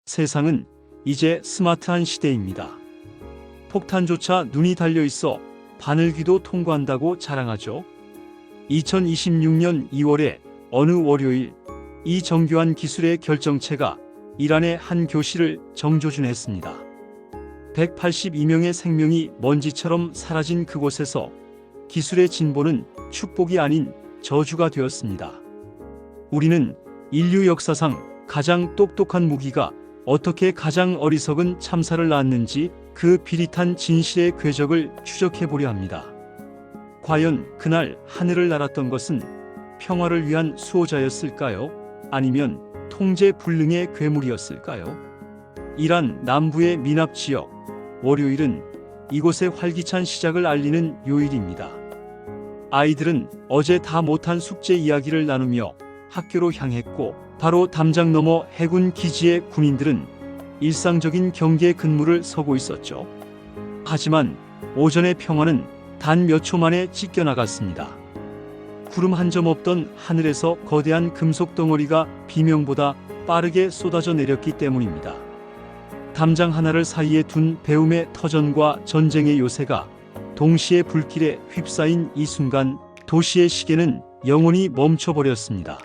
세상은 이제 스마트한 시대입니다. 폭탄조차 눈이 달려있어 바늘귀도 통과한다고 자랑하죠. 2026년 2월에 어느 월요일 이 정교한 기술의 결정체가 이란의 한 교실을 정조준했습니다. 182명의 생명이 먼지처럼 사라진 그곳에서 기술의 진보는 축복이 아닌 저주가 되었습니다. 우리는 인류 역사상 가장 똑똑한 무기가 어떻게 가장 어리석은 참사를 낳았는지 그 비릿한 진실의 궤적을 추적해보려 합니다. 과연 그날 하늘을 날았던 것은 평화를 위한 수호자였을까요? 아니면 통제 불능의 괴물이었을까요? 이란 남부의 미납 지역, 월요일은 이곳의 활기찬 시작을 알리는 요일입니다. 아이들은 어제 다 못한 숙제 이야기를 나누며 학교로 향했고, 바로 담장 너머 해군 기지의 군인들은 일상적인 경계 근무를 서고 있었죠. 하지만 오전의 평화는 단 몇 초 만에 찢겨나갔습니다. 구름 한 점 없던 하늘에서 거대한 금속 덩어리가 비명보다 빠르게 쏟아져 내렸기 때문입니다. 담장 하나를 사이에 둔 배움의 터전과 전쟁의 요새가 동시에 불길에 휩싸인 이 순간 도시의 시계는 영원히 멈춰버렸습니다.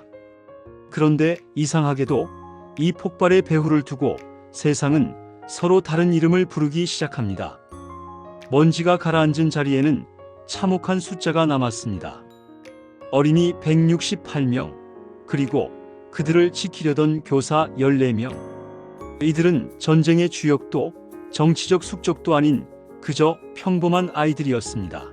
그런데 이상하게도 이 폭발의 배후를 두고 세상은 서로 다른 이름을 부르기 시작합니다. 먼지가 가라앉은 자리에는 참혹한 숫자가 남았습니다. 어린이 168명, 그리고 그들을 지키려던 교사 14명. 이들은 전쟁의 주역도 정치적 숙적도 아닌 그저 평범한 아이들이었습니다.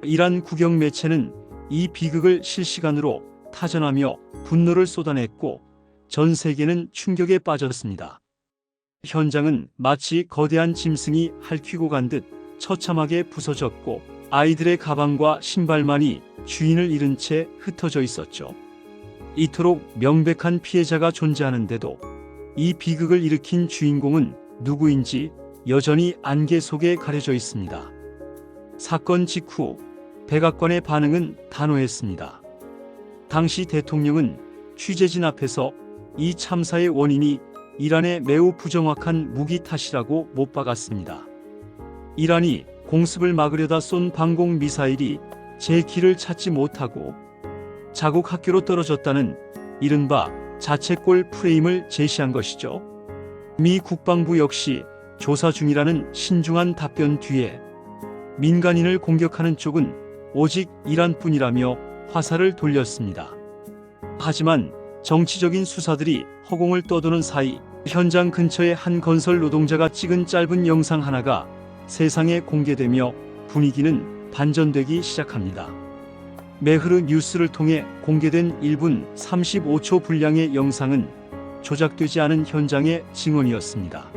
이란 국영 매체는 이 비극을 실시간으로 타전하며 분노를 쏟아냈고 전 세계는 충격에 빠졌습니다. 현장은 마치 거대한 짐승이 핥히고 간 듯 처참하게 부서졌고 아이들의 가방과 신발만이 주인을 잃은 채 흩어져 있었죠. 이토록 명백한 피해자가 존재하는데도 이 비극을 일으킨 주인공은 누구인지 여전히 안개 속에 가려져 있습니다. 사건 직후 백악관의 반응은 단호했습니다. 당시 대통령은 취재진 앞에서 이 참사의 원인이 이란의 매우 부정확한 무기 탓이라고 못 박았습니다. 이란이 공습을 막으려다 쏜 방공 미사일이 제 길을 찾지 못하고 자국 학교로 떨어졌다는 이른바 자책골 프레임을 제시한 것이죠. 미 국방부 역시 조사 중이라는 신중한 답변 뒤에 민간인을 공격하는 쪽은 오직 이란뿐이라며 화살을 돌렸습니다. 하지만 정치적인 수사들이 허공을 떠도는 사이 현장 근처의 한 건설 노동자가 찍은 짧은 영상 하나가 세상에 공개되며 분위기는 반전되기 시작합니다. 메흐르 뉴스를 통해 공개된 1분 35초 분량의 영상은 조작되지 않은 현장의 증언이었습니다.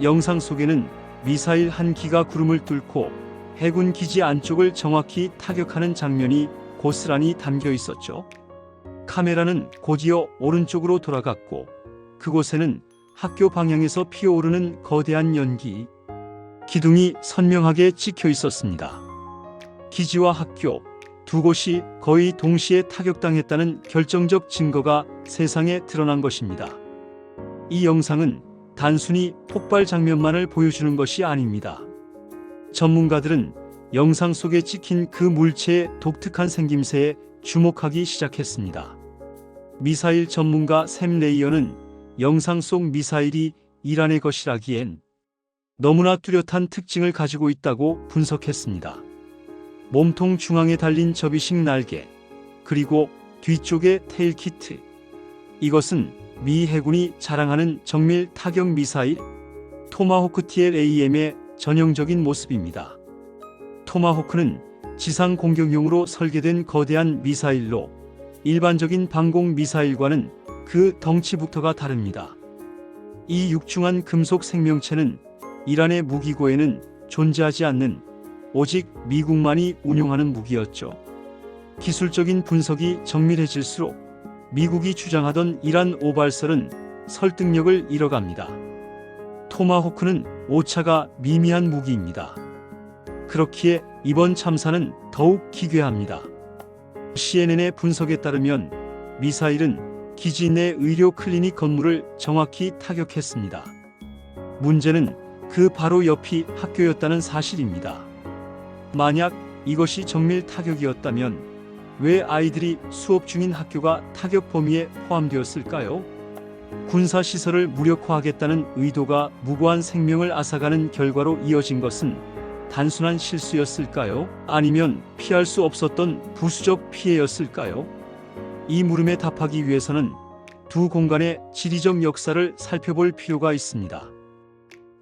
영상 속에는 미사일 한 기가 구름을 뚫고 해군 기지 안쪽을 정확히 타격하는 장면이 고스란히 담겨 있었죠. 카메라는 곧이어 오른쪽으로 돌아갔고 그곳에는 학교 방향에서 피어오르는 거대한 연기, 기둥이 선명하게 찍혀 있었습니다. 기지와 학교 두 곳이 거의 동시에 타격당했다는 결정적 증거가 세상에 드러난 것입니다. 이 영상은 단순히 폭발 장면만을 보여주는 것이 아닙니다. 전문가들은 영상 속에 찍힌 그 물체의 독특한 생김새에 주목하기 시작했습니다. 미사일 전문가 샘 레이어는 영상 속 미사일이 이란의 것이라기엔 너무나 뚜렷한 특징을 가지고 있다고 분석했습니다. 몸통 중앙에 달린 접이식 날개, 그리고 뒤쪽에 테일 키트. 이것은 미 해군이 자랑하는 정밀 타격 미사일 토마호크 TLAM의 전형적인 모습입니다. 토마호크는 지상 공격용으로 설계된 거대한 미사일로 일반적인 방공 미사일과는 그 덩치부터가 다릅니다. 이 육중한 금속 생명체는 이란의 무기고에는 존재하지 않는 오직 미국만이 운용하는 무기였죠. 기술적인 분석이 정밀해질수록 미국이 주장하던 이란 오발설은 설득력을 잃어갑니다. 토마호크는 오차가 미미한 무기입니다. 그렇기에 이번 참사는 더욱 기괴합니다. CNN의 분석에 따르면 미사일은 기지 내 의료 클리닉 건물을 정확히 타격했습니다. 문제는 그 바로 옆이 학교였다는 사실입니다. 만약 이것이 정밀 타격이었다면 왜 아이들이 수업 중인 학교가 타격 범위에 포함되었을까요? 군사시설을 무력화하겠다는 의도가 무고한 생명을 앗아가는 결과로 이어진 것은 단순한 실수였을까요? 아니면 피할 수 없었던 부수적 피해였을까요? 이 물음에 답하기 위해서는 두 공간의 지리적 역사를 살펴볼 필요가 있습니다.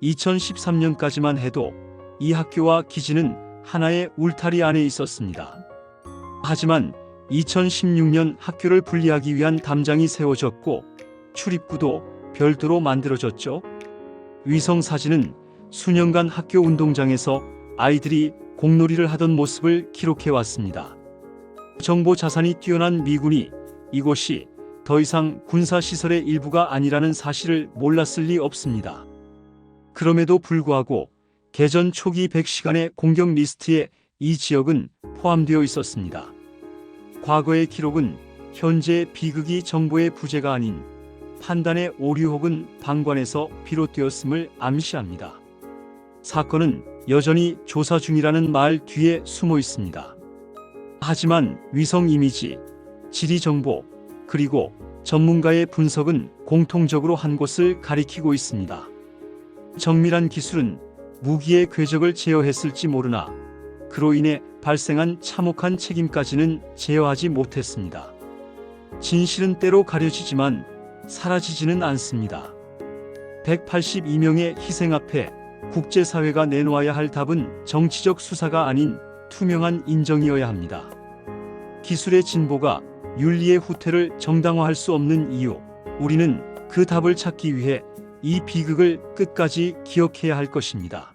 2013년까지만 해도 이 학교와 기지는 하나의 울타리 안에 있었습니다. 하지만 2016년 학교를 분리하기 위한 담장이 세워졌고 출입구도 별도로 만들어졌죠. 위성 사진은 수년간 학교 운동장에서 아이들이 공놀이를 하던 모습을 기록해 왔습니다. 정보 자산이 뛰어난 미군이 이곳이 더 이상 군사시설의 일부가 아니라는 사실을 몰랐을 리 없습니다. 그럼에도 불구하고 개전 초기 100시간의 공격 리스트에 이 지역은 포함되어 있었습니다. 과거의 기록은 현재의 비극이 정보의 부재가 아닌 판단의 오류 혹은 방관에서 비롯되었음을 암시합니다. 사건은 여전히 조사 중이라는 말 뒤에 숨어 있습니다. 하지만 위성 이미지, 지리 정보, 그리고 전문가의 분석은 공통적으로 한 곳을 가리키고 있습니다. 정밀한 기술은 무기의 궤적을 제어했을지 모르나 그로 인해 발생한 참혹한 책임까지는 제어하지 못했습니다. 진실은 때로 가려지지만 사라지지는 않습니다. 182명의 희생 앞에 국제사회가 내놓아야 할 답은 정치적 수사가 아닌 투명한 인정이어야 합니다. 기술의 진보가 윤리의 후퇴를 정당화할 수 없는 이유, 우리는 그 답을 찾기 위해 이 비극을 끝까지 기억해야 할 것입니다.